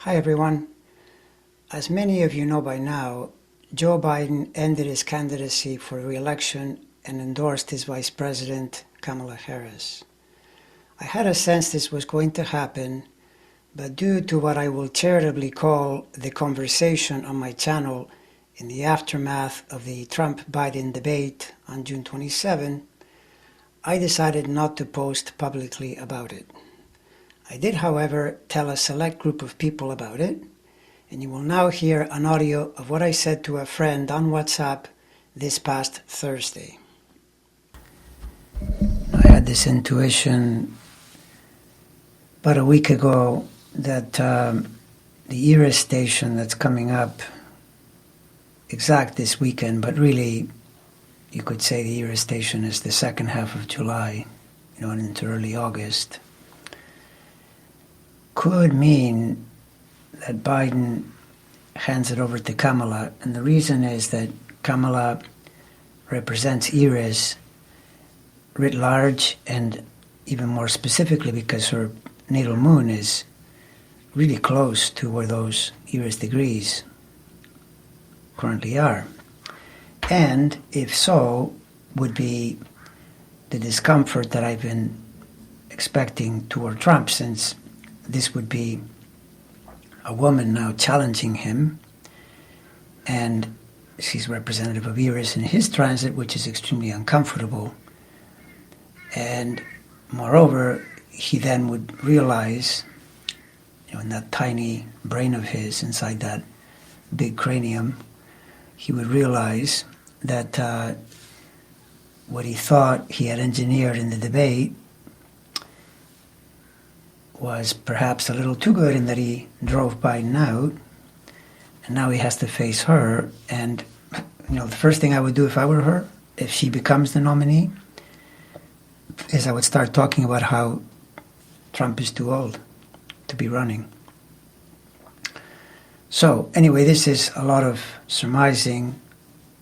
Hi everyone. As many of you know by now, Joe Biden ended his candidacy for re-election and endorsed his Vice President, Kamala Harris. I had a sense this was going to happen, but due to what I will charitably call the conversation on my channel in the aftermath of the Trump-Biden debate on June 27, I decided not to post publicly about it. I did, however, tell a select group of people about it, and you will now hear an audio of what I said to a friend on WhatsApp this past Thursday. I had this intuition about a week ago that the ERA station that's coming up exact this weekend, but really you could say the ERA station is the second half of July, and into early August, could mean that Biden hands it over to Kamala. And the reason is that Kamala represents ERAs writ large, and even more specifically because her natal moon is really close to where those ERAs degrees currently are. And if so, would be the discomfort that I've been expecting toward Trump, since this would be a woman now challenging him, and she's representative of ERAs in his transit, which is extremely uncomfortable. And moreover, he then would realize, in that tiny brain of his, inside that big cranium, he would realize that what he thought he had engineered in the debate was perhaps a little too good, in that he drove Biden out, and now he has to face her. And the first thing I would do if I were her, if she becomes the nominee, is I would start talking about how Trump is too old to be running. So anyway, this is a lot of surmising,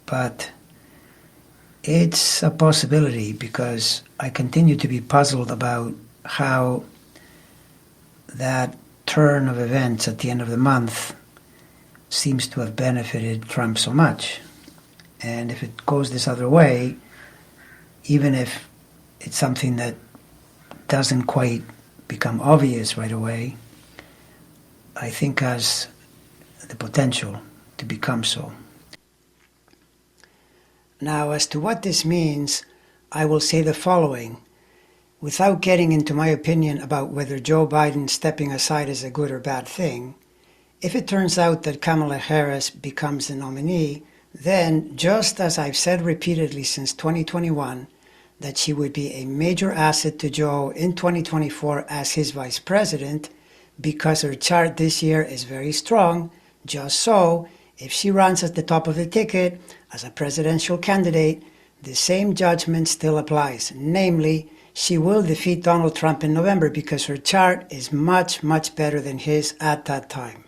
but it's a possibility, because I continue to be puzzled about how that turn of events at the end of the month seems to have benefited Trump so much. And if it goes this other way, even if it's something that doesn't quite become obvious right away, I think has the potential to become so. Now, as to what this means, I will say the following, without getting into my opinion about whether Joe Biden stepping aside is a good or bad thing. If it turns out that Kamala Harris becomes the nominee, then, just as I've said repeatedly since 2021, that she would be a major asset to Joe in 2024 as his vice president, because her chart this year is very strong, just so, if she runs at the top of the ticket as a presidential candidate, the same judgment still applies, namely, she will defeat Donald Trump in November, because her chart is much, much better than his at that time.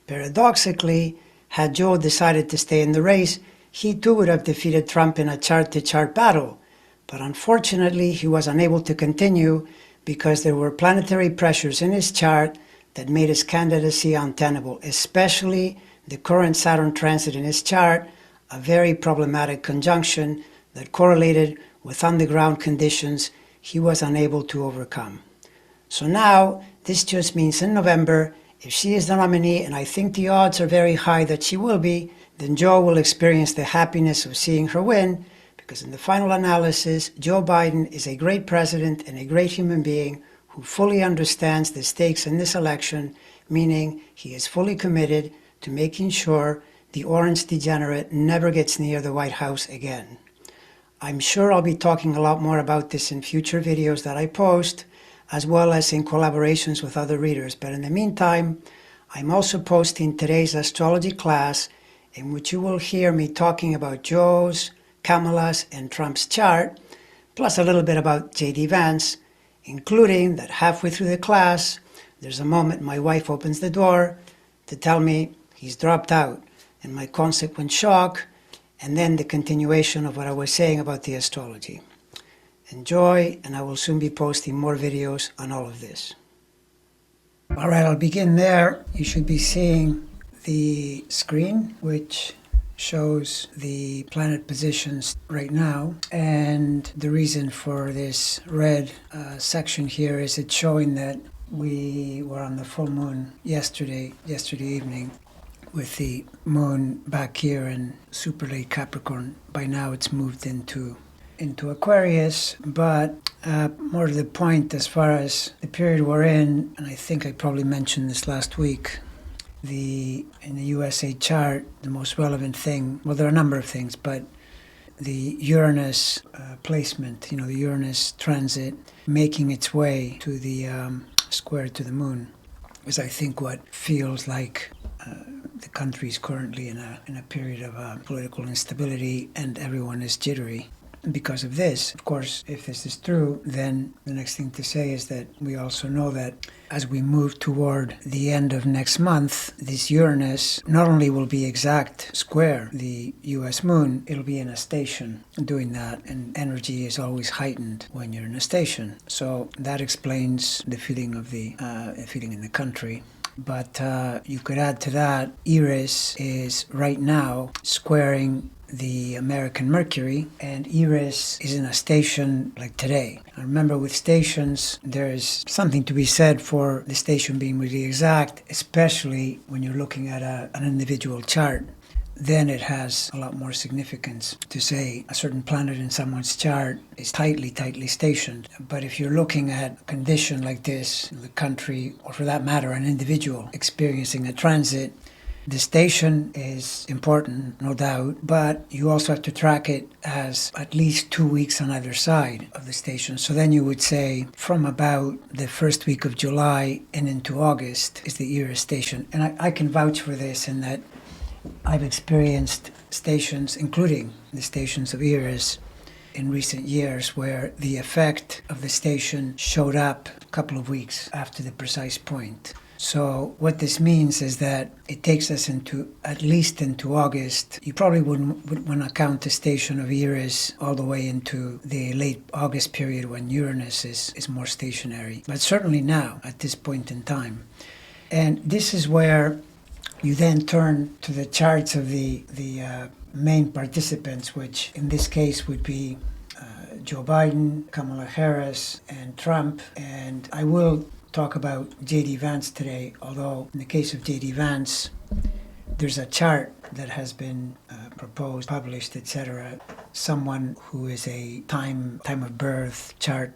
Paradoxically, had Joe decided to stay in the race, he too would have defeated Trump in a chart-to-chart battle. But unfortunately, he was unable to continue because there were planetary pressures in his chart that made his candidacy untenable, especially the current Saturn transit in his chart, a very problematic conjunction that correlated with on-the-ground conditions he was unable to overcome. So now, this just means in November, if she is the nominee, and I think the odds are very high that she will be, then Joe will experience the happiness of seeing her win, because in the final analysis, Joe Biden is a great president and a great human being who fully understands the stakes in this election, meaning he is fully committed to making sure the orange degenerate never gets near the White House again. I'm sure I'll be talking a lot more about this in future videos that I post, as well as in collaborations with other readers. But in the meantime, I'm also posting today's astrology class, in which you will hear me talking about Joe's, Kamala's, and Trump's chart, plus a little bit about J.D. Vance, including that halfway through the class, there's a moment my wife opens the door to tell me he's dropped out, and my consequent shock, and then the continuation of what I was saying about the astrology. Enjoy, and I will soon be posting more videos on all of this. All right, I'll begin there. You should be seeing the screen, which shows the planet positions right now. And the reason for this red section here is it's showing that we were on the full moon yesterday evening, with the moon back here in super late Capricorn. By now it's moved into Aquarius, but more to the point, as far as the period we're in, and I think I probably mentioned this last week, in the USA chart, the most relevant thing, well, there are a number of things, but the Uranus placement, the Uranus transit making its way to the square to the moon, is I think what feels like the country is currently in a period of political instability, and everyone is jittery because of this. Of course, if this is true, then the next thing to say is that we also know that as we move toward the end of next month, this Uranus not only will be exact square the US moon, it'll be in a station doing that, and energy is always heightened when you're in a station. So that explains the feeling of the feeling in the country. But you could add to that, Eris is right now squaring the American Mercury, and Eris is in a station like today. And remember, with stations, there's something to be said for the station being really exact, especially when you're looking at an individual chart. Then it has a lot more significance to say a certain planet in someone's chart is tightly stationed. But if you're looking at a condition like this, the country, or for that matter, an individual experiencing a transit, the station is important, no doubt, but you also have to track it as at least 2 weeks on either side of the station. So then you would say from about the first week of July and into August is the Eris station. And I can vouch for this in that I've experienced stations, including the stations of Eris, in recent years where the effect of the station showed up a couple of weeks after the precise point. So what this means is that it takes us at least into August. You probably wouldn't want to count the station of Eris all the way into the late August period when Uranus is more stationary, but certainly now at this point in time. And this is where you then turn to the charts of the main participants, which in this case would be Joe Biden, Kamala Harris, and Trump. And I will talk about J.D. Vance today, although in the case of J.D. Vance, there's a chart that has been proposed, published, etc. Someone who is a time of birth chart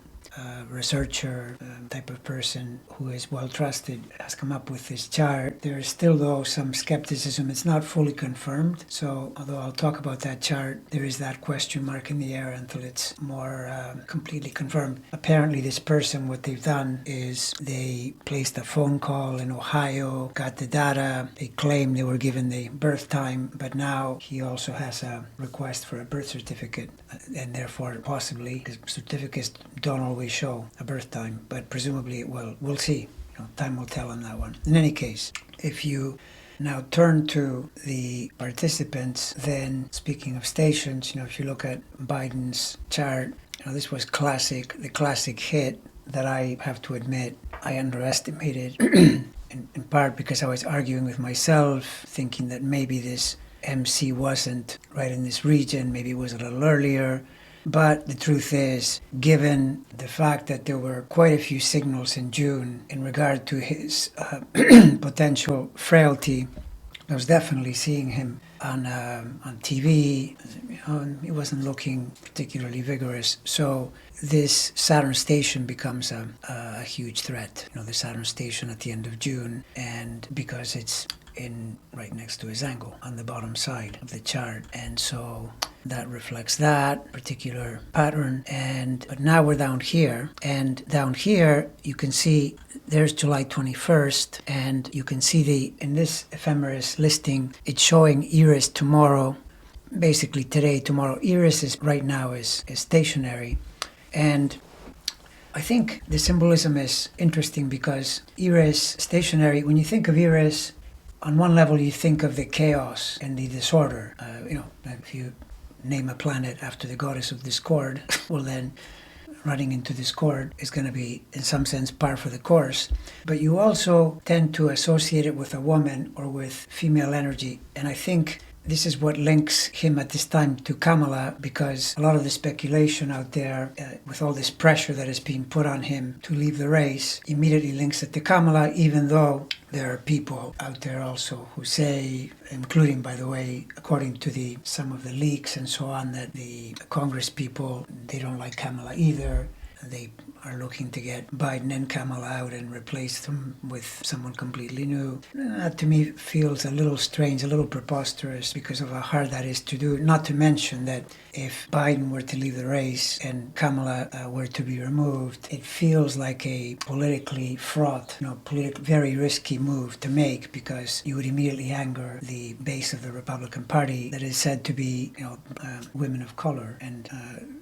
researcher type of person who is well trusted has come up with this chart. There is still, though, some skepticism. It's not fully confirmed. So although I'll talk about that chart, there is that question mark in the air until it's more completely confirmed. Apparently this person, what they've done is they placed a phone call in Ohio, got the data, they claim they were given the birth time, but now he also has a request for a birth certificate, and therefore possibly, because certificates don't always show a birth time, but presumably it will. We'll see. Time will tell on that one. In any case, if you now turn to the participants, then speaking of stations, if you look at Biden's chart, this was the classic hit that I have to admit I underestimated, in part because I was arguing with myself, thinking that maybe this MC wasn't right in this region, maybe it was a little earlier. But the truth is, given the fact that there were quite a few signals in June in regard to his potential frailty, I was definitely seeing him on TV. He wasn't looking particularly vigorous. So this Saturn station becomes a huge threat. The Saturn station at the end of June, and because it's right next to his angle on the bottom side of the chart, and so that reflects that particular pattern. But now we're down here, and down here you can see there's July 21st, and you can see in this ephemeris listing, it's showing Eris tomorrow, basically today, tomorrow. Eris is right now is stationary, and I think the symbolism is interesting because Eris stationary, when you think of Eris, on one level you think of the chaos and the disorder. If you name a planet after the goddess of discord, well then running into this court is going to be, in some sense, par for the course. But you also tend to associate it with a woman or with female energy. And I think this is what links him at this time to Kamala, because a lot of the speculation out there, with all this pressure that is being put on him to leave the race, immediately links it to Kamala, even though there are people out there also who say, including, by the way, according to some of the leaks and so on, that the Congress people, they don't like Kamala either. They are looking to get Biden and Kamala out and replace them with someone completely new. That to me feels a little strange, a little preposterous because of how hard that is to do. Not to mention that if Biden were to leave the race and Kamala were to be removed, it feels like a politically fraught, very risky move to make, because you would immediately anger the base of the Republican Party that is said to be, women of color, and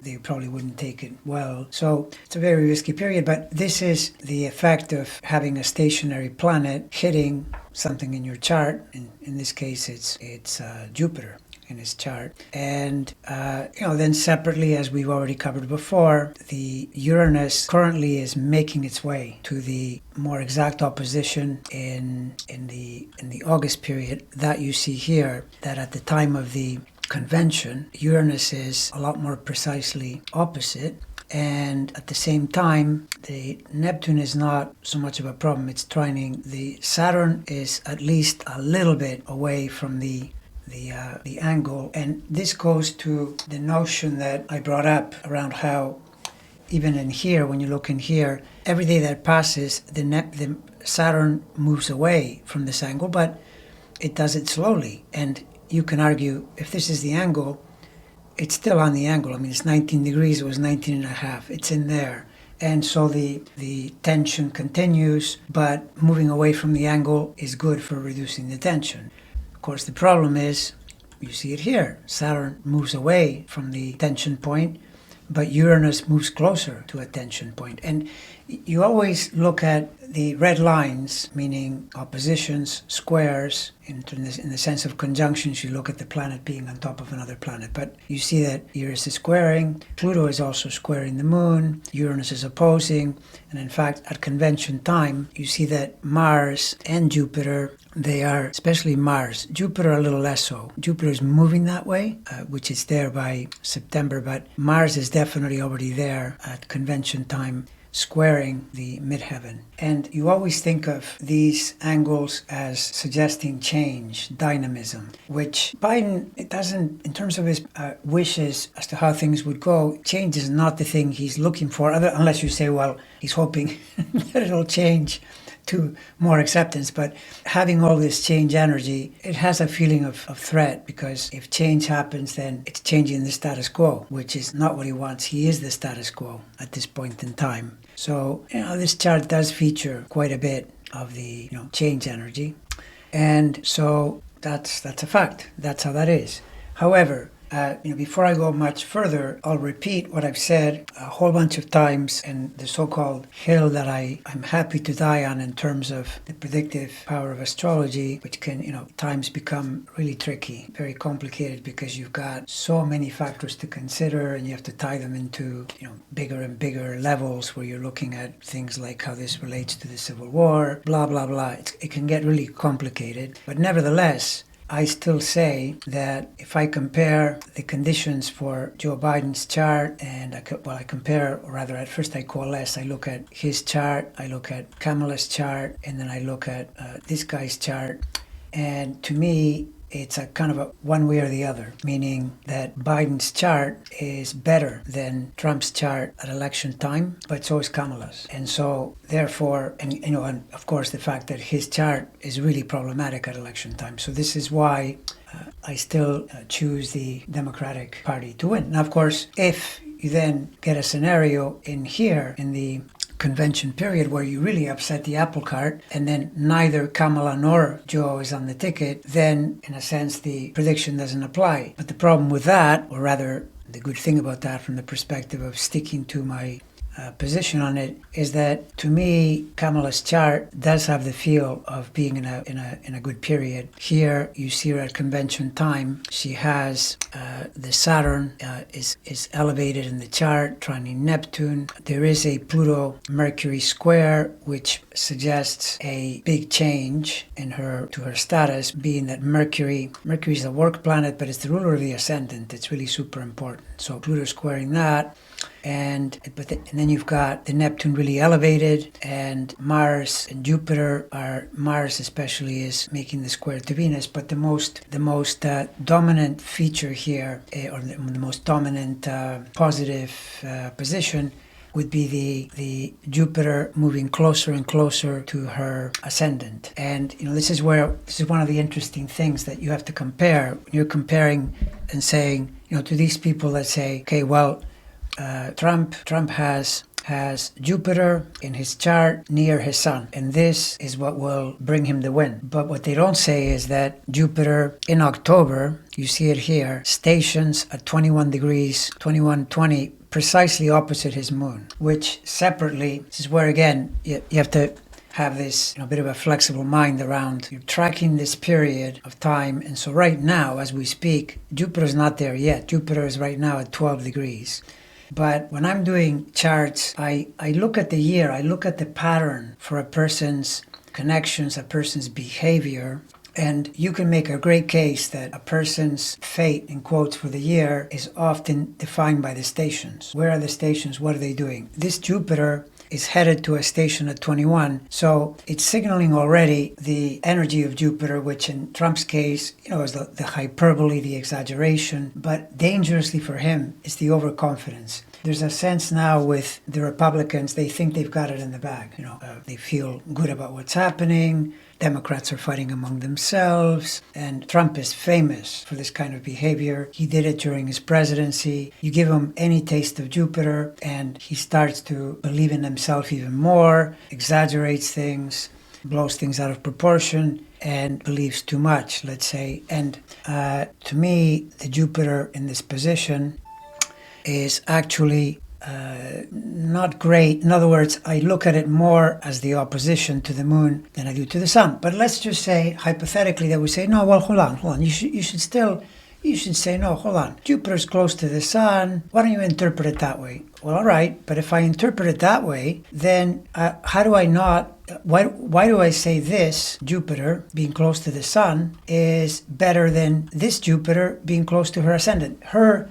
they probably wouldn't take it well. So it's a very risky period, but this is the effect of having a stationary planet hitting something in your chart. In this case, it's Jupiter in his chart. And, then separately, as we've already covered before, the Uranus currently is making its way to the more exact opposition in the August period that you see here, that at the time of the convention, Uranus is a lot more precisely opposite. And at the same time, the Neptune is not so much of a problem. It's trining. The Saturn is at least a little bit away from the angle. And this goes to the notion that I brought up around how even in here, when you look in here, every day that passes, the Saturn moves away from this angle, but it does it slowly. And you can argue, if this is the angle, it's still on the angle. I mean, it's 19 degrees, it was 19 and a half. It's in there. And so the tension continues, but moving away from the angle is good for reducing the tension. Of course, the problem is, you see it here. Saturn moves away from the tension point, but Uranus moves closer to a tension point. And you always look at the red lines, meaning oppositions, squares. In the sense of conjunctions, you look at the planet being on top of another planet. But you see that Uranus is squaring, Pluto is also squaring the moon, Uranus is opposing, and in fact, at convention time, you see that Mars and Jupiter, they are, especially Mars, Jupiter a little less so. Jupiter is moving that way, which is there by September, but Mars is definitely already there at convention time, squaring the midheaven. And you always think of these angles as suggesting change, dynamism, which Biden, it doesn't, in terms of his wishes as to how things would go, change is not the thing he's looking for, unless you say, well, he's hoping that it'll change to more acceptance. But having all this change energy, it has a feeling of threat, because if change happens, then it's changing the status quo, which is not what he wants. He is the status quo at this point in time. So, this chart does feature quite a bit of the, change energy. And so that's a fact. That's how that is. However, before I go much further, I'll repeat what I've said a whole bunch of times, and the so-called hill that I'm happy to die on in terms of the predictive power of astrology, which can, times become really tricky, very complicated, because you've got so many factors to consider, and you have to tie them into, bigger and bigger levels where you're looking at things like how this relates to the Civil War, blah, blah, blah. It can get really complicated, but nevertheless, I still say that if I compare the conditions for Joe Biden's chart, and I compare, or rather at first I coalesce, I look at his chart, I look at Kamala's chart, and then I look at this guy's chart, and to me, it's a kind of a one way or the other, meaning that Biden's chart is better than Trump's chart at election time, but so is Kamala's. And so therefore, and of course the fact that his chart is really problematic at election time. So this is why I still choose the Democratic Party to win. Now, of course, if you then get a scenario in here, in the convention period, where you really upset the apple cart, and then neither Kamala nor Joe is on the ticket, then in a sense the prediction doesn't apply. But the problem with that, or rather the good thing about that from the perspective of sticking to my position on it is that, to me, Kamala's chart does have the feel of being in a good period. Here you see her at convention time. She has the Saturn is elevated in the chart, trining Neptune. There is a Pluto-Mercury square, which suggests a big change in her to her status, being that Mercury is a work planet, but it's the ruler of the ascendant. It's really super important. So Pluto squaring that. And then you've got the Neptune really elevated, and Mars and Jupiter Mars especially is making the square to Venus. But the most dominant feature here, or the most dominant positive position, would be the Jupiter moving closer and closer to her ascendant. And this is one of the interesting things that you have to compare. You're comparing and saying, to these people that say, okay, well, Trump has Jupiter in his chart near his sun, and this is what will bring him the win. But what they don't say is that Jupiter in October, you see it here, stations at 21 degrees, 2120, precisely opposite his moon, which separately, this is where again you have to have this bit of a flexible mind around you're tracking this period of time. And so right now, as we speak, Jupiter is not there yet. Jupiter is right now at 12 degrees. But when I'm doing charts, I look at the year, I look at the pattern for a person's connections, a person's behavior, and you can make a great case that a person's fate, in quotes, for the year is often defined by the stations. Where are the stations? What are they doing? This Jupiter is headed to a station at 21, so it's signaling already the energy of Jupiter, which in Trump's case, is the hyperbole, the exaggeration, but dangerously for him is the overconfidence. There's a sense now with the Republicans, they think they've got it in the bag. They feel good about what's happening. Democrats are fighting among themselves, and Trump is famous for this kind of behavior. He did it during his presidency. You give him any taste of Jupiter, and he starts to believe in himself even more, exaggerates things, blows things out of proportion, and believes too much, let's say. And to me, the Jupiter in this position is actually not great. In other words, I look at it more as the opposition to the moon than I do to the sun. But let's just say, hypothetically, that we say, no, well, hold on. You should say, no, hold on. Jupiter's close to the sun. Why don't you interpret it that way? Well, all right. But if I interpret it that way, then how do I not? Why do I say this Jupiter being close to the sun is better than this Jupiter being close to her ascendant? Her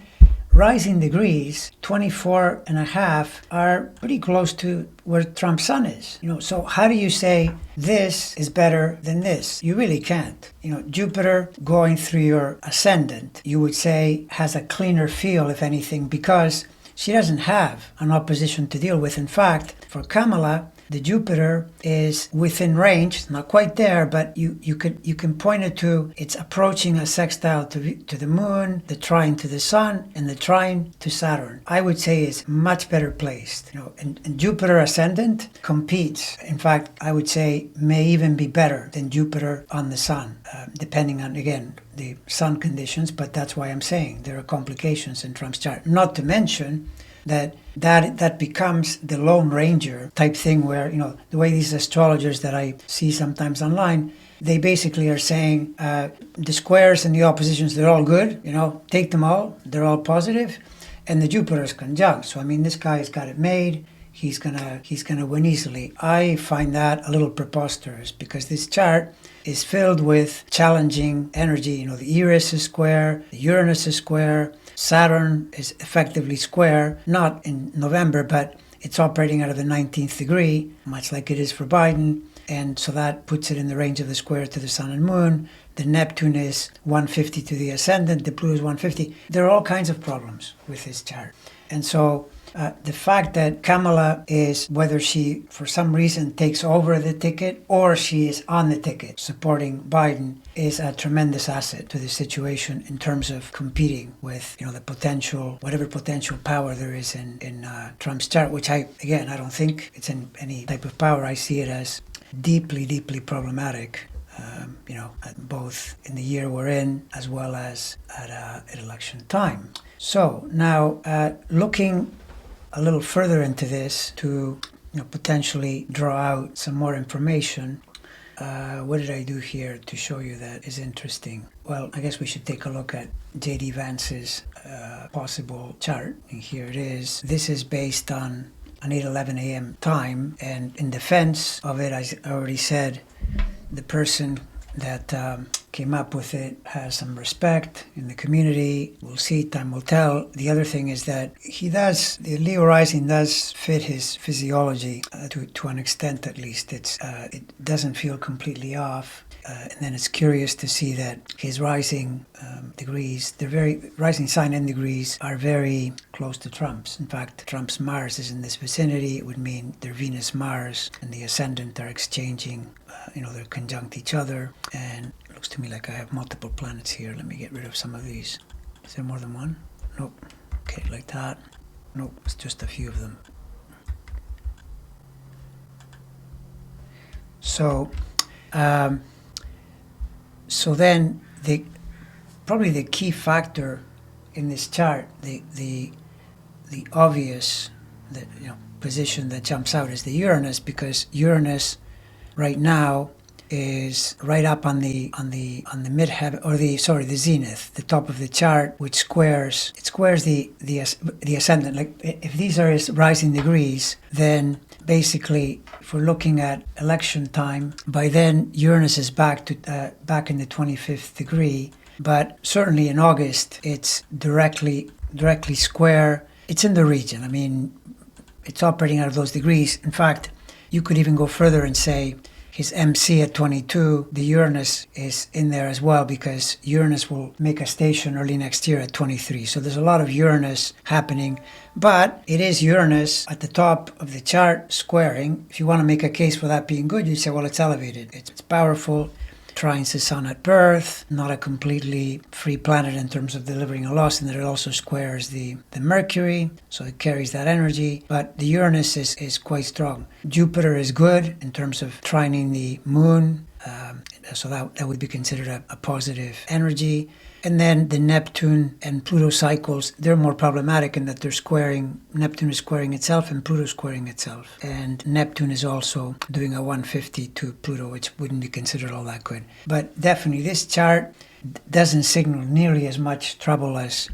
rising degrees, 24 and a half, are pretty close to where Trump's sun is. So how do you say this is better than this? You really can't. Jupiter going through your ascendant, you would say, has a cleaner feel, if anything, because she doesn't have an opposition to deal with. In fact, for Kamala, the Jupiter is within range, not quite there, but you can point it to, it's approaching a sextile to the moon, the trine to the sun, and the trine to Saturn. I would say is much better placed. And Jupiter ascendant competes. In fact, I would say may even be better than Jupiter on the sun, depending on, again, the sun conditions. But that's why I'm saying there are complications in Trump's chart. Not to mention that becomes the Lone Ranger type thing, where the way these astrologers that I see sometimes online, they basically are saying the squares and the oppositions, they're all good, take them all, they're all positive, and the Jupiter is conjunct. So this guy's got it made. He's gonna win easily. I find that a little preposterous, because this chart is filled with challenging energy. The Eris is square, the Uranus is square, Saturn is effectively square, not in November, but it's operating out of the 19th degree, much like it is for Biden. And so that puts it in the range of the square to the sun and moon. The Neptune is 150 to the ascendant, the Pluto is 150. There are all kinds of problems with this chart. And so the fact that Kamala is, whether she for some reason takes over the ticket or she is on the ticket supporting Biden, is a tremendous asset to the situation in terms of competing with the potential, whatever potential power there is in Trump's chart, which I don't think it's in any type of power. I see it as deeply, deeply problematic, both in the year we're in as well as at election time. So now looking a little further into this to potentially draw out some more information. What did I do here to show you that is interesting? Well, I guess we should take a look at J.D. Vance's possible chart. And here it is. This is based on an 8:11 a.m. time, and in defense of it, as I already said, the person that came up with it has some respect in the community. We'll see, time will tell. The other thing is that the Leo rising does fit his physiology to an extent, at least. It doesn't feel completely off. And then it's curious to see that his rising degrees, rising sign and degrees are very close to Trump's. In fact, Trump's Mars is in this vicinity. It would mean their Venus-Mars and the ascendant are exchanging, they're conjunct each other. And it looks to me like I have multiple planets here. Let me get rid of some of these. Is there more than one? Nope. Okay, like that. Nope, it's just a few of them. So then probably the key factor in this chart, the obvious position that jumps out is the Uranus, because Uranus right now is right up on the midheaven, or the zenith, the top of the chart, which squares the ascendant. Like if these are his rising degrees, then basically, if we're looking at election time, by then Uranus is back in the 25th degree. But certainly in August, it's directly square. It's in the region. I mean, it's operating out of those degrees. In fact, you could even go further and say his MC at 22, the Uranus is in there as well, because Uranus will make a station early next year at 23. So there's a lot of Uranus happening, but it is Uranus at the top of the chart squaring. If you want to make a case for that being good, you say, well, it's elevated. It's powerful. Trines the sun at birth, not a completely free planet in terms of delivering a loss, and that it also squares the Mercury, so it carries that energy. But the Uranus is quite strong. Jupiter is good in terms of trining the moon, so that would be considered a positive energy. And then the Neptune and Pluto cycles, they're more problematic in that they're squaring, Neptune is squaring itself and Pluto squaring itself. And Neptune is also doing a 150 to Pluto, which wouldn't be considered all that good. But definitely this chart doesn't signal nearly as much trouble as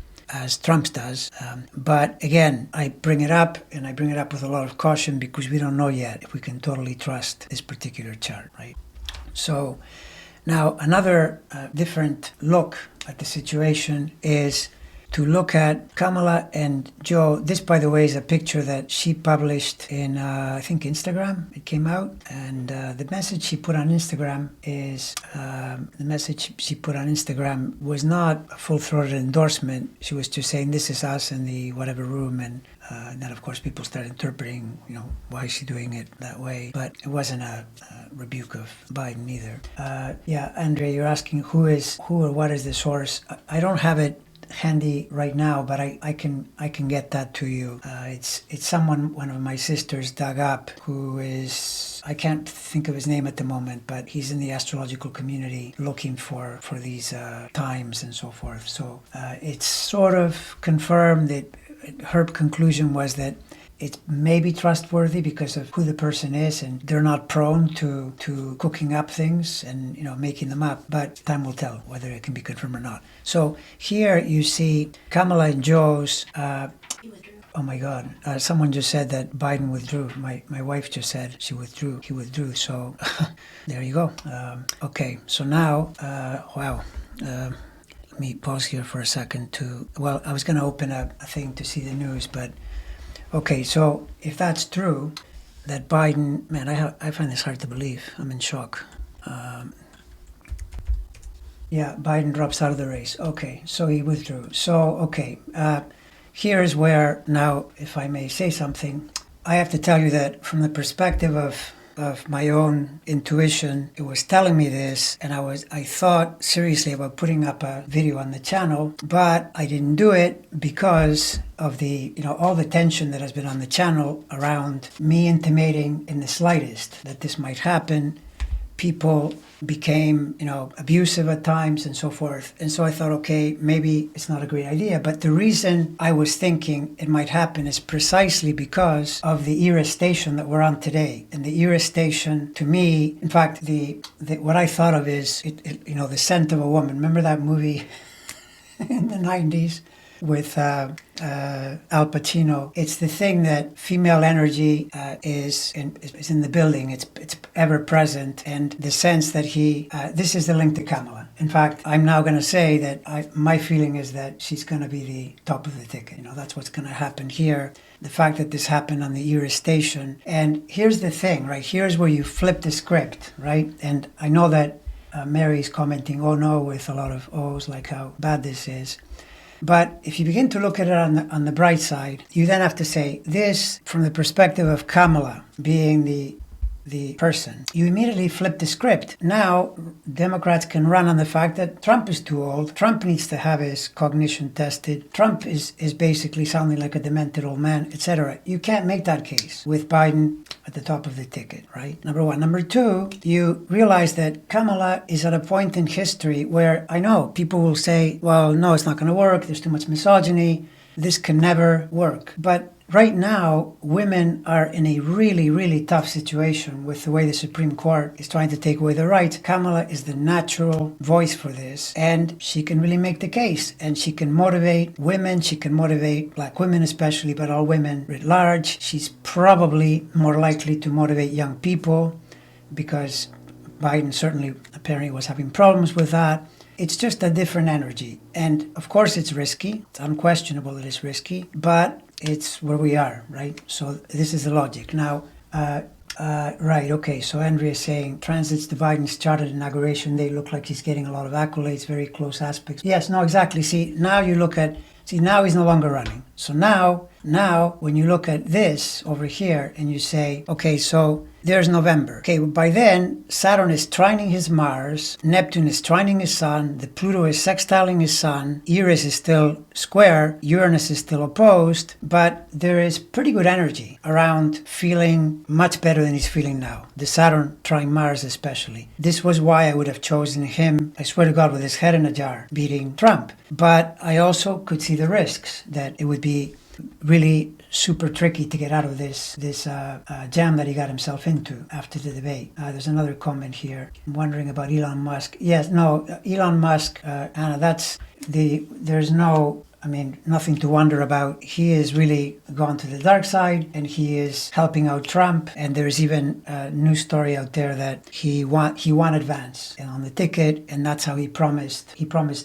Trump's does. But again, I bring it up, and I bring it up with a lot of caution, because we don't know yet if we can totally trust this particular chart, right? So now another different look at the situation is to look at Kamala and Joe. This, by the way, is a picture that she published in, I think, Instagram. It came out, and the message she put on Instagram was not a full-throated endorsement. She was just saying, this is us in the whatever room, and then, of course, people started interpreting, why is she doing it that way? But it wasn't a rebuke of Biden either. Yeah, Andre, you're asking who or what is the source? I don't have it handy right now, but I can get that to you. It's someone one of my sisters dug up, who is, I can't think of his name at the moment, but he's in the astrological community looking for these times and so forth. So it's sort of confirmed that her conclusion was that it's maybe trustworthy because of who the person is, and they're not prone to cooking up things and making them up. But time will tell whether it can be confirmed or not. So here you see Kamala and Joe's. Oh my God! Someone just said that Biden withdrew. My wife just said she withdrew. He withdrew. So there you go. Okay. So now, wow. Let me pause here for a second I was going to open a thing to see the news, but. Okay, so if that's true, that Biden, man, I find this hard to believe. I'm in shock. Yeah, Biden drops out of the race. Okay, so he withdrew. So, okay, here's where, now, if I may say something, I have to tell you that from the perspective of my own intuition, it was telling me this, and I thought seriously about putting up a video on the channel, but I didn't do it because of the, all the tension that has been on the channel around me intimating in the slightest that this might happen. People became, abusive at times and so forth. And so I thought, okay, maybe it's not a great idea. But the reason I was thinking it might happen is precisely because of the era station that we're on today. And the era station, to me, in fact, the what I thought of is, the scent of a woman. Remember that movie in the 90s? With Al Pacino, it's the thing that female energy is in the building. It's ever present, and the sense that this is the link to Kamala. In fact, I'm now going to say that my feeling is that she's going to be the top of the ticket. That's what's going to happen here. The fact that this happened on the era station, and here's the thing, right? Here's where you flip the script, right? And I know that Mary's commenting, "Oh no," with a lot of ohs, like how bad this is. But if you begin to look at it on the bright side, you then have to say this from the perspective of Kamala being the person. You immediately flip the script. Now, Democrats can run on the fact that Trump is too old. Trump needs to have his cognition tested. Trump is basically sounding like a demented old man, etc. You can't make that case with Biden at the top of the ticket, right? Number one. Number two, you realize that Kamala is at a point in history where I know people will say, well, no, it's not going to work. There's too much misogyny. This can never work. But right now, women are in a really, really tough situation with the way the Supreme Court is trying to take away their rights. Kamala is the natural voice for this, and she can really make the case. And she can motivate women, she can motivate black women especially, but all women writ large. She's probably more likely to motivate young people because Biden certainly apparently was having problems with that. It's just a different energy. And of course it's risky. It's unquestionable that it's risky, but it's where we are, right? So this is the logic. Now, right, okay, so Andrea is saying transits to Biden's chartered inauguration, they look like he's getting a lot of accolades, very close aspects. Yes, no, exactly. Now he's no longer running. So now when you look at this over here and you say, okay, so there's November. Okay, by then, Saturn is trining his Mars, Neptune is trining his Sun, the Pluto is sextiling his Sun, Eris is still square, Uranus is still opposed, but there is pretty good energy around feeling much better than he's feeling now. The Saturn trying Mars especially. This was why I would have chosen him, I swear to God, with his head in a jar, beating Trump. But I also could see the risks that it would be really super tricky to get out of this jam that he got himself into after the debate. There's another comment here. I'm wondering about Elon Musk. Yes, no, Elon Musk, Anna, there's nothing to wonder about. He is really gone to the dark side and he is helping out Trump. And there's even a news story out there that he wanted Vance on the ticket, and that's how he promised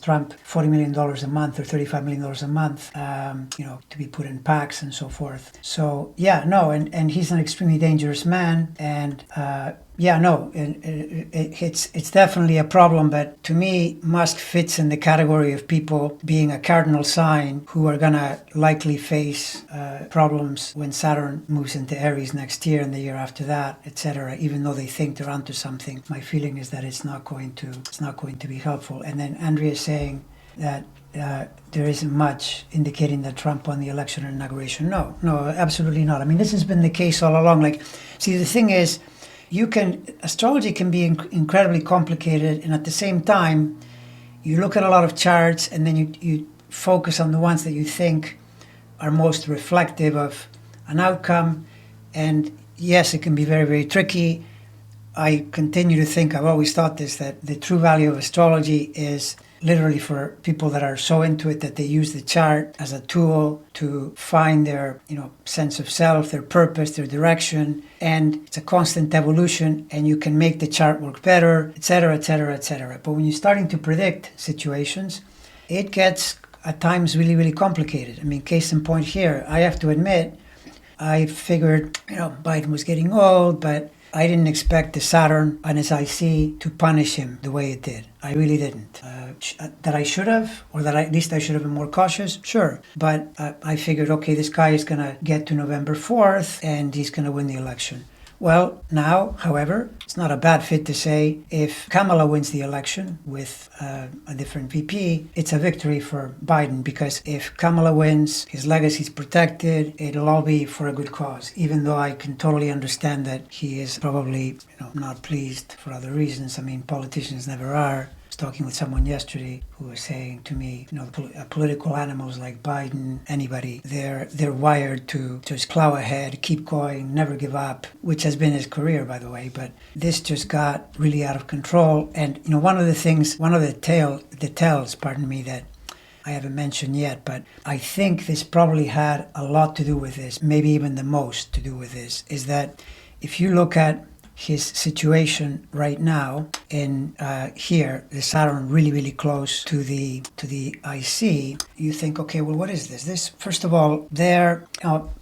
Trump $40 million a month or $35 million a month, to be put in PACs and so forth. So yeah, no, and he's an extremely dangerous man, and it's definitely a problem, but to me, Musk fits in the category of people being a cardinal sign who are going to likely face problems when Saturn moves into Aries next year and the year after that, etc. Even though they think they're onto something, my feeling is that it's not going to be helpful. And then Andrea is saying that there isn't much indicating that Trump won the election or inauguration. No, absolutely not. I mean, this has been the case all along. The thing is, astrology can be incredibly complicated, and at the same time, you look at a lot of charts and then you focus on the ones that you think are most reflective of an outcome. And yes, it can be very, very tricky. I continue to think, I've always thought this, that the true value of astrology is literally for people that are so into it that they use the chart as a tool to find their, sense of self, their purpose, their direction. And it's a constant evolution, and you can make the chart work better, etc., etc., etc. But when you're starting to predict situations, it gets at times really, really complicated. I mean, case in point here, I have to admit, I figured, Biden was getting old, but I didn't expect the Saturn on his IC to punish him the way it did. I really didn't. That I should have, or that at least I should have been more cautious, sure. But I figured, okay, this guy is going to get to November 4th and he's going to win the election. Well, now, however, it's not a bad fit to say if Kamala wins the election with a different VP, it's a victory for Biden, because if Kamala wins, his legacy is protected. It'll all be for a good cause, even though I can totally understand that he is probably not pleased for other reasons. I mean, politicians never are. I was talking with someone yesterday who was saying to me, political animals like Biden, anybody, they're wired to just plow ahead, keep going, never give up, which has been his career, by the way. But this just got really out of control. And one of the tells, that I haven't mentioned yet, but I think this probably had a lot to do with this, maybe even the most to do with this, is that if you look at his situation right now in here, the Saturn really, really close to the IC, you think, okay, well, what is this? This, first of all,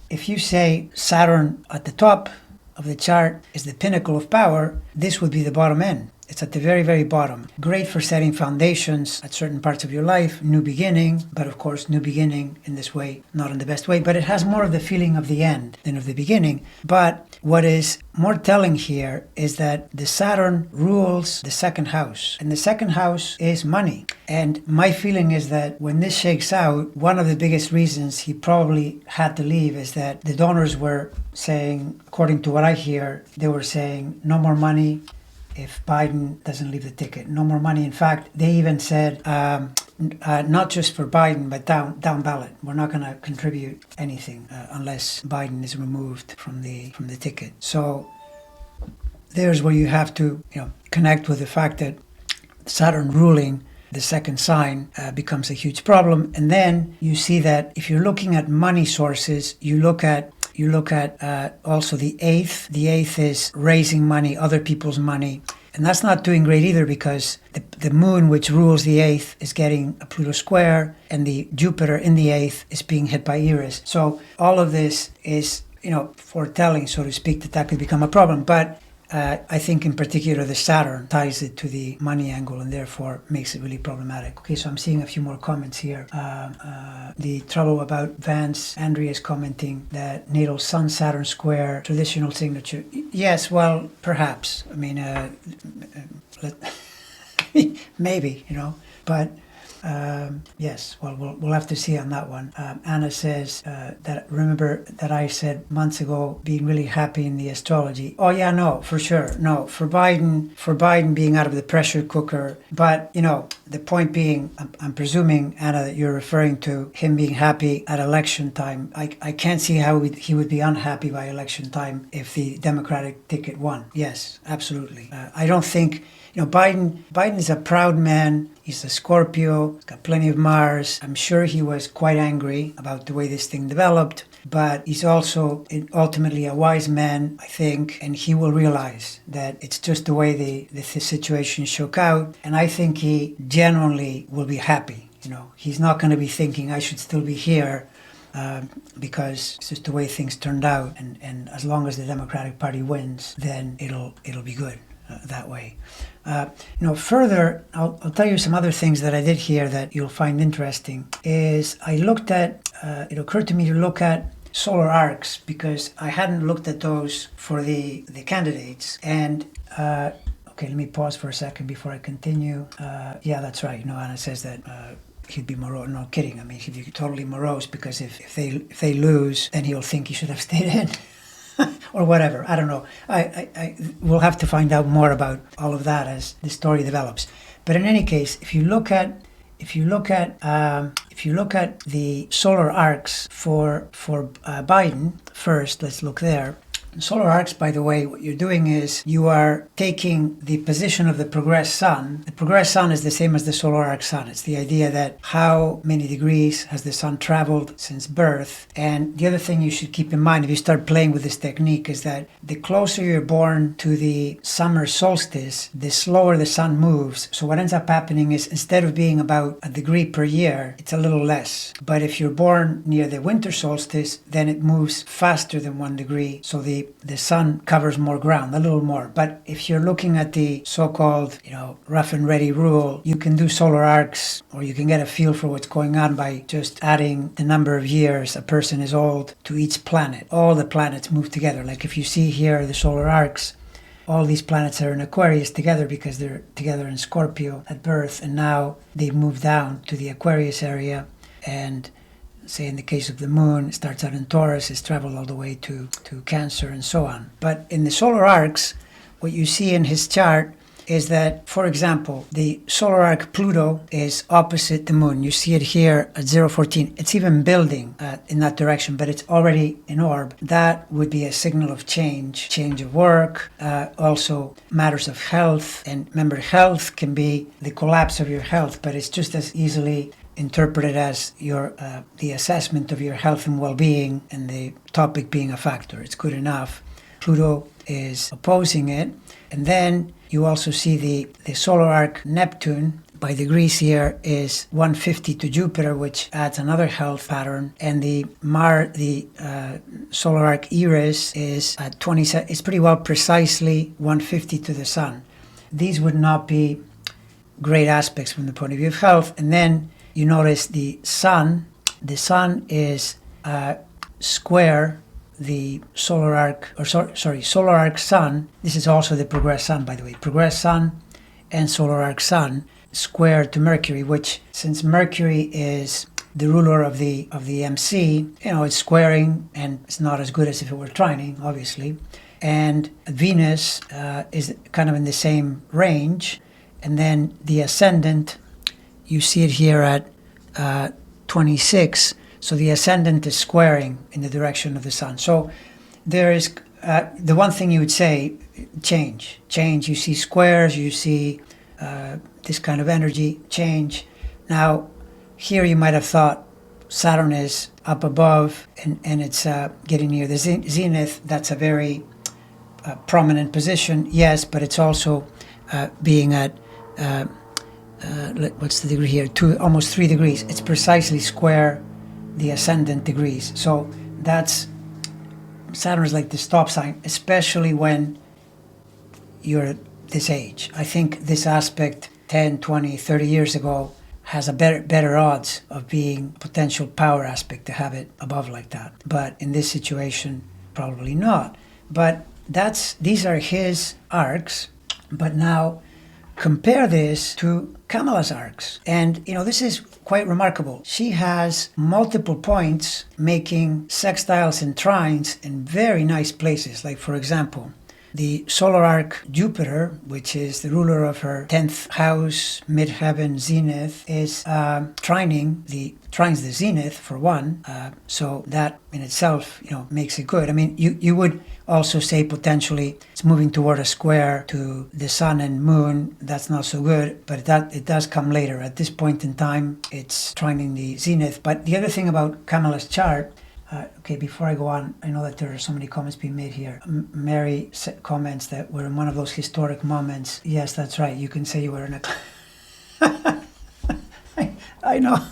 if you say Saturn at the top of the chart is the pinnacle of power, this would be the bottom end. It's at the very, very bottom. Great for setting foundations at certain parts of your life, new beginning, but of course, new beginning in this way, not in the best way, but it has more of the feeling of the end than of the beginning. But what is more telling here is that the Saturn rules the second house, and the second house is money. And my feeling is that when this shakes out, one of the biggest reasons he probably had to leave is that the donors were saying, according to what I hear, they were saying no more money if Biden doesn't leave the ticket. No more money. In fact, they even said, not just for Biden, but down ballot. We're not going to contribute anything unless Biden is removed from the ticket. So there's where you have to connect with the fact that Saturn ruling the second sign becomes a huge problem. And then you see that if you're looking at money sources, you look at also the eighth. The eighth is raising money, other people's money. And that's not doing great either, because the moon, which rules the eighth, is getting a Pluto square, and the Jupiter in the eighth is being hit by Eris. So all of this is, foretelling, so to speak, that could become a problem. But I think in particular the Saturn ties it to the money angle and therefore makes it really problematic. Okay, so I'm seeing a few more comments here. The trouble about Vance, Andrea is commenting that natal Sun Saturn square, traditional signature. Yes, well, perhaps. I mean, maybe, but yes, well, we'll have to see on that one. Anna says that remember that I said months ago being really happy in the astrology. Oh yeah, no, for sure, no, for Biden being out of the pressure cooker. But the point being, I'm presuming, Anna, that you're referring to him being happy at election time. I can't see how he would be unhappy by election time if the Democratic ticket won. Yes, absolutely. I don't think. Biden is a proud man. He's a Scorpio, he's got plenty of Mars. I'm sure he was quite angry about the way this thing developed, but he's also ultimately a wise man, I think, and he will realize that it's just the way the situation shook out, and I think he genuinely will be happy. He's not going to be thinking, I should still be here, because it's just the way things turned out, and as long as the Democratic Party wins, then it'll be good. That way. Further, I'll tell you some other things that I did here that you'll find interesting. Is I looked at, it occurred to me to look at solar arcs, because I hadn't looked at those for the candidates. And okay, let me pause for a second before I continue. Yeah, that's right. Anna says that he'd be morose. No kidding. I mean, he'd be totally morose, because if they lose, then he'll think he should have stayed in. Or whatever. I don't know. We'll have to find out more about all of that as the story develops. But in any case, if you look at the solar arcs for Biden first, let's look there. Solar arcs, by the way, what you're doing is you are taking the position of the progressed sun. The progressed sun is the same as the solar arc sun. It's the idea that how many degrees has the sun traveled since birth. And the other thing you should keep in mind if you start playing with this technique is that the closer you're born to the summer solstice, the slower the sun moves. So what ends up happening is instead of being about a degree per year, it's a little less. But if you're born near the winter solstice, then it moves faster than 1 degree. So the the sun covers more ground, a little more. But if you're looking at the so-called, rough and ready rule, you can do solar arcs, or you can get a feel for what's going on by just adding the number of years a person is old to each planet. All the planets move together. Like if you see here the solar arcs, all these planets are in Aquarius together because they're together in Scorpio at birth, and now they've moved down to the Aquarius area, and say in the case of the moon, it starts out in Taurus, it's traveled all the way to Cancer and so on. But in the solar arcs, what you see in his chart is that, for example, the solar arc Pluto is opposite the moon. You see it here at 014. It's even building in that direction, but it's already in orb. That would be a signal of change of work, also matters of health. And remember, health can be the collapse of your health, but it's just as easily interpreted as your the assessment of your health and well-being, and the topic being a factor. It's good enough. Pluto is opposing it. And then you also see the solar arc Neptune by degrees here is 150 to Jupiter, which adds another health pattern. And the solar arc Eris is at 27. It's pretty well precisely 150 to the sun. These would not be great aspects from the point of view of health. And then you notice the sun is square the solar arc, solar arc sun. This is also the progressed sun, by the way. Progressed sun and solar arc sun square to Mercury, which, since Mercury is the ruler of the MC, it's squaring, and it's not as good as if it were trining, obviously. And Venus is kind of in the same range. And then the ascendant, you see it here at 26. So the ascendant is squaring in the direction of the sun. So there is the one thing you would say, change. You see squares, you see this kind of energy, change. Now, here you might have thought Saturn is up above and it's getting near the zenith. That's a very prominent position, yes, but it's also being at what's the degree here? Almost 3 degrees. It's precisely square the ascendant degrees. So that's, Saturn is like the stop sign, especially when you're at this age. I think this aspect 10, 20, 30 years ago has a better odds of being potential power aspect to have it above like that. But in this situation, probably not. But these are his arcs. But now compare this to Kamala's arcs. And, this is quite remarkable. She has multiple points making sextiles and trines in very nice places. Like, for example, the solar arc Jupiter, which is the ruler of her 10th house, midheaven, zenith, is trines the zenith for one. So that in itself, makes it good. I mean, you would also say potentially it's moving toward a square to the sun and moon. That's not so good, but it does come later. At this point in time, it's trining the zenith. But the other thing about Kamala's chart, okay, before I go on, I know that there are so many comments being made here. Mary comments that we're in one of those historic moments. Yes, that's right. You can say you were in a I know.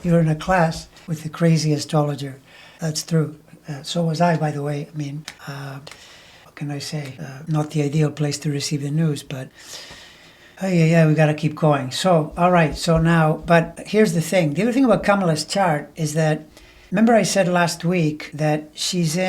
You were in a class with the crazy astrologer. That's true. So was I, by the way. I mean, what can I say? Not the ideal place to receive the news, but yeah, we got to keep going. So, all right. So now, but here's the thing. The other thing about Kamala's chart is that, remember I said last week that she's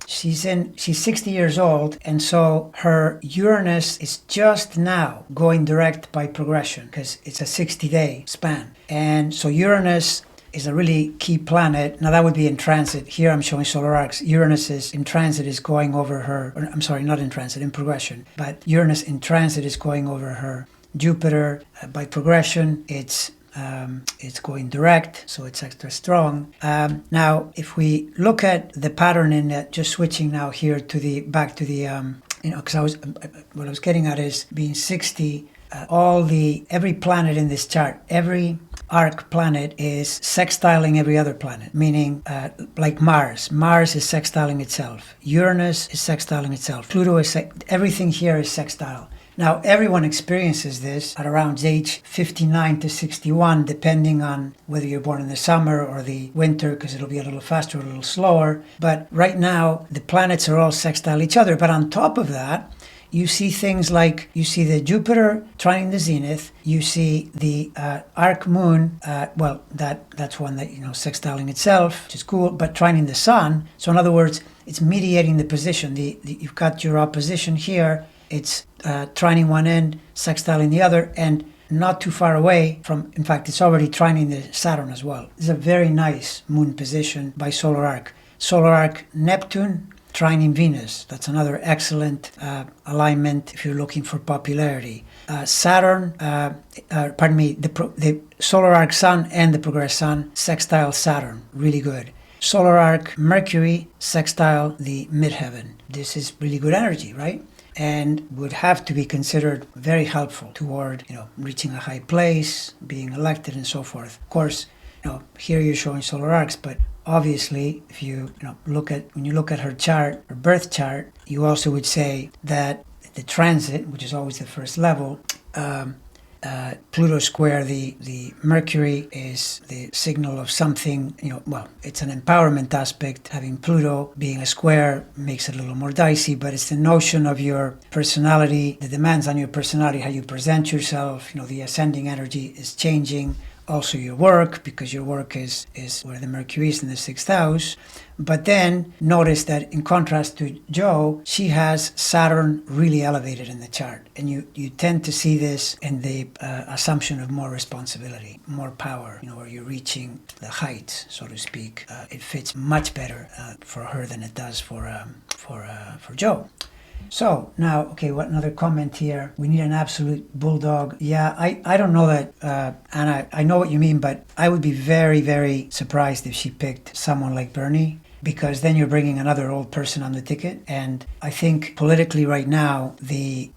60 years old, and so her Uranus is just now going direct by progression because it's a 60-day span. And so Uranus is a really key planet. Now that would be in transit. Here I'm showing solar arcs. Uranus is in transit, is going over her, I'm sorry, not in transit, in progression. But Uranus in transit is going over her Jupiter. By progression, it's going direct, so it's extra strong. Now, if we look at the pattern in just switching now here to back to the, because what I was getting at is being 60, every planet in this chart, every arc planet is sextiling every other planet, meaning like Mars. Mars is sextiling itself. Uranus is sextiling itself. Pluto is, everything here is sextile. Now, everyone experiences this at around age 59 to 61, depending on whether you're born in the summer or the winter, because it'll be a little faster or a little slower. But right now, the planets are all sextile each other. But on top of that, you see things like, you see the Jupiter trining the zenith, you see the arc moon, that's one that, sextiling itself, which is cool, but trining the sun. So in other words, it's mediating the position. You've got your opposition here, it's trining one end, sextiling the other, and not too far away from, in fact, it's already trining the Saturn as well. It's a very nice moon position by solar arc. Solar arc Neptune, trining Venus. That's another excellent alignment if you're looking for popularity. The solar arc Sun and the progress Sun sextile Saturn. Really good. Solar arc Mercury sextile the midheaven. This is really good energy, right? And would have to be considered very helpful toward, reaching a high place, being elected, and so forth. Of course, here you're showing solar arcs, but obviously, if you when you look at her chart, her birth chart, you also would say that the transit, which is always the first level, Pluto square the Mercury is the signal of something, it's an empowerment aspect. Having Pluto being a square makes it a little more dicey, but it's the notion of your personality, the demands on your personality, how you present yourself, the ascending energy is changing. Also your work, because your work is where the Mercury is in the 6th house. But then notice that in contrast to Jo, she has Saturn really elevated in the chart. And you tend to see this in the assumption of more responsibility, more power, where you're reaching the heights, so to speak. It fits much better for her than it does for Jo. So now, what another comment here? We need an absolute bulldog. Yeah, I don't know that, Anna, I know what you mean, but I would be very, very surprised if she picked someone like Bernie, because then you're bringing another old person on the ticket. And I think politically right now, the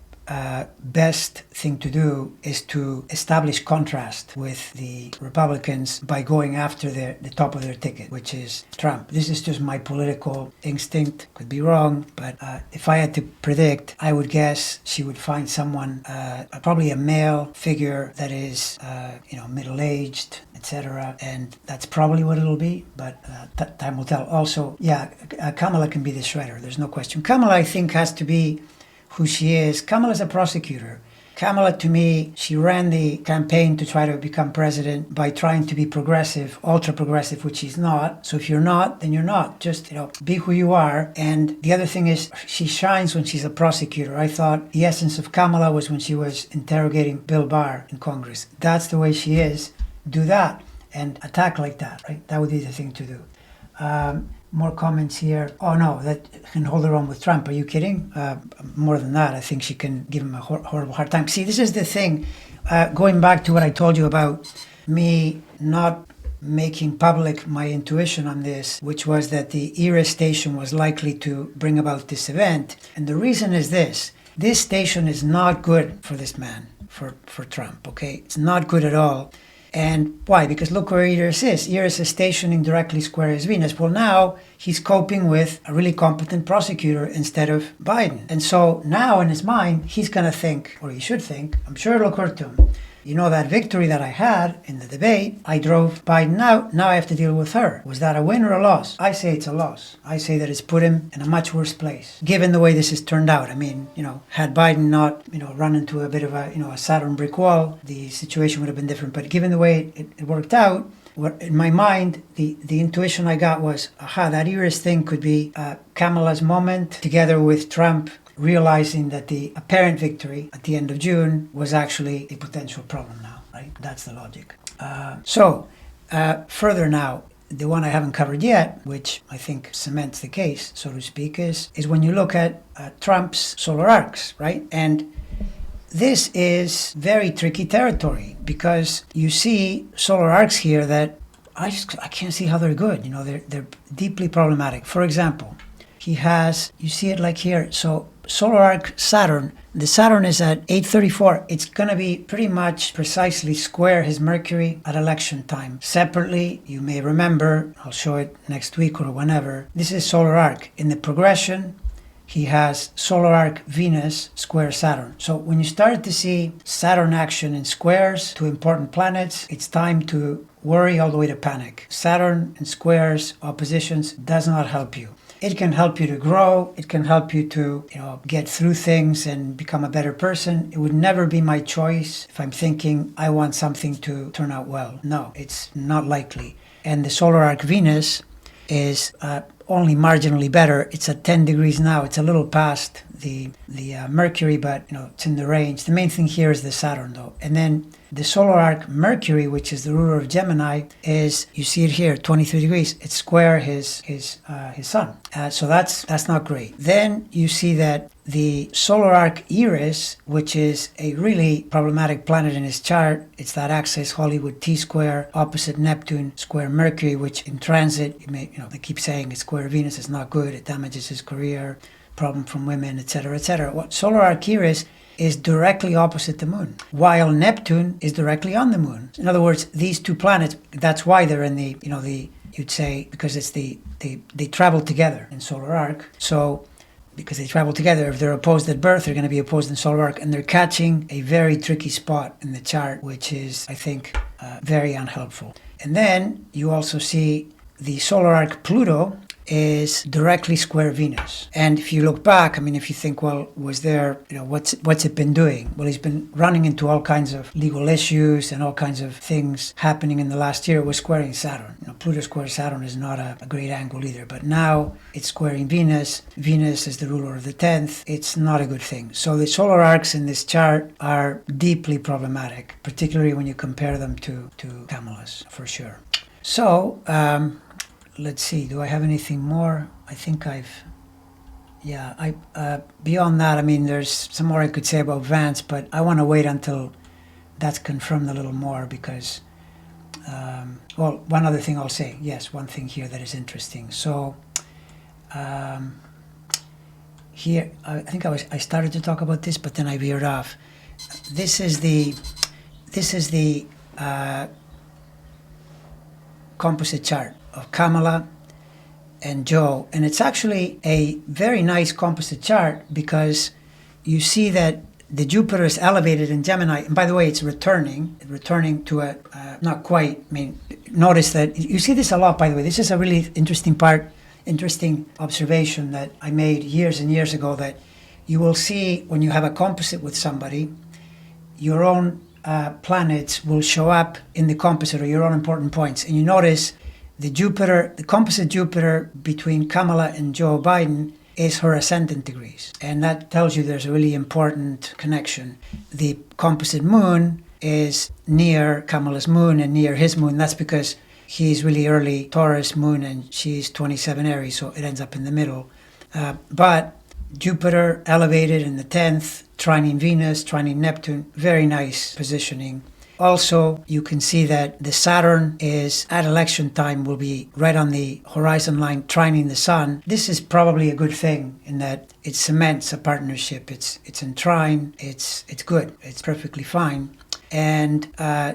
best thing to do is to establish contrast with the Republicans by going after the top of their ticket, which is Trump. This is just my political instinct, could be wrong, but if I had to predict, I would guess she would find someone, probably a male figure that is, middle-aged, etc. And that's probably what it'll be, but time will tell. Also, Kamala can be the shredder, there's no question. Kamala, I think, has to be who she is. Kamala's a prosecutor. Kamala, to me, she ran the campaign to try to become president by trying to be progressive, ultra progressive, which she's not. So if you're not, then you're not. Just, be who you are. And the other thing is, she shines when she's a prosecutor. I thought the essence of Kamala was when she was interrogating Bill Barr in Congress. That's the way she is. Do that and attack like that, right? That would be the thing to do. More comments here. Oh no, that can hold her on with Trump. Are you kidding? More than that, I think she can give him a horrible hard time. See, this is the thing. Going back to what I told you about me not making public my intuition on this, which was that the Eris station was likely to bring about this event. And the reason is this. This station is not good for this man, for Trump, okay? It's not good at all. And why? Because look where Eris is. Eris is stationing directly square as Venus. Well, now he's coping with a really competent prosecutor instead of Biden. And so now in his mind, he's going to think, or he should think, I'm sure it'll occur to him, that victory that I had in the debate, I drove Biden out. Now I have to deal with her. Was that a win or a loss? I say it's a loss. I say that it's put him in a much worse place, given the way this has turned out. I mean, had Biden not, run into a bit of a Saturn brick wall, the situation would have been different. But given the way it worked out, in my mind, the intuition I got was, that Eris thing could be Kamala's moment, together with Trump realizing that the apparent victory at the end of June was actually a potential problem now, right? That's the logic. Further now, the one I haven't covered yet, which I think cements the case, so to speak, is when you look at Trump's solar arcs, right? And this is very tricky territory because you see solar arcs here that I can't see how they're good. They're deeply problematic. For example, you see it like here. So solar arc Saturn, the Saturn is at 834. It's going to be pretty much precisely square his Mercury at election time. Separately, you may remember, I'll show it next week or whenever, this is solar arc. In the progression, he has solar arc Venus square Saturn. So when you start to see Saturn action in squares to important planets, it's time to worry all the way to panic. Saturn in squares, oppositions, does not help you. It can help you to grow. It can help you to, get through things and become a better person. It would never be my choice if I'm thinking I want something to turn out well. No, it's not likely. And the solar arc Venus is only marginally better. It's at 10 degrees now. It's a little past the Mercury, but it's in the range. The main thing here is the Saturn, though. And then the solar arc Mercury, which is the ruler of Gemini, is, you see it here, 23 degrees. It's square his sun. So that's not great. Then you see that the solar arc Eris, which is a really problematic planet in his chart, it's that axis Hollywood T-square opposite Neptune square Mercury, which in transit, they keep saying it's square Venus, is not good, it damages his career, problem from women, etc., etc. What solar arc Eris is directly opposite the moon, while Neptune is directly on the moon. In other words, these two planets, that's why they're in the, you'd say, because it's they travel together in solar arc. So because they travel together, if they're opposed at birth, they're going to be opposed in solar arc, and they're catching a very tricky spot in the chart, which is, I think, very unhelpful. And then you also see the solar arc Pluto is directly square Venus. And if you look back, if you think, well, was there, what's it been doing? Well, he's been running into all kinds of legal issues and all kinds of things happening in the last year. It was squaring Saturn. Pluto square Saturn is not a great angle either, but now it's squaring Venus. Venus is the ruler of the 10th. It's not a good thing. So the solar arcs in this chart are deeply problematic, particularly when you compare them to Kamala's, for sure. So, let's see, do I have anything more? I think beyond that, there's some more I could say about Vance, but I want to wait until that's confirmed a little more because, one other thing I'll say. Yes, one thing here that is interesting. So, here, I think I started to talk about this, but then I veered off. This is the composite chart of Kamala and Joe, and it's actually a very nice composite chart because you see that the Jupiter is elevated in Gemini, and by the way, it's returning to a not quite. Notice that you see this a lot. By the way, this is a really interesting observation that I made years and years ago. That you will see when you have a composite with somebody, your own planets will show up in the composite or your own important points, and you notice. The composite Jupiter between Kamala and Joe Biden is her ascendant degrees. And that tells you there's a really important connection. The composite moon is near Kamala's moon and near his moon. That's because he's really early Taurus moon and she's 27 Aries, so it ends up in the middle. But Jupiter elevated in the 10th, trining Venus, trining Neptune, very nice positioning. Also, you can see that the Saturn is at election time will be right on the horizon line trining the sun. This is probably a good thing in that it cements a partnership. It's in trine. It's good. It's perfectly fine. And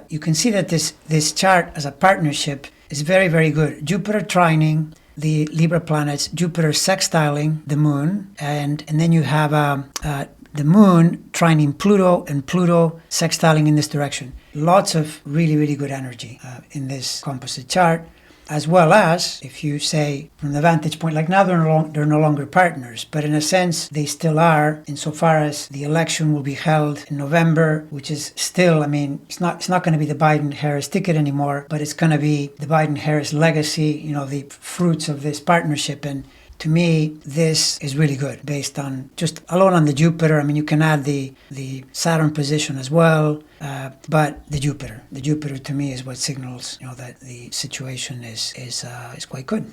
you can see that this chart as a partnership is very, very good. Jupiter trining the Libra planets, Jupiter sextiling the moon, and then you have the moon trining Pluto and Pluto sextiling in this direction. Lots of really, really good energy in this composite chart, as well as, if you say, from the vantage point, like now they're no longer partners, but in a sense, they still are, insofar as the election will be held in November, which is still, it's not going to be the Biden-Harris ticket anymore, but it's going to be the Biden-Harris legacy, the fruits of this partnership. And to me, this is really good based on just alone on the Jupiter. You can add the Saturn position as well, but the Jupiter to me is what signals, that the situation is quite good.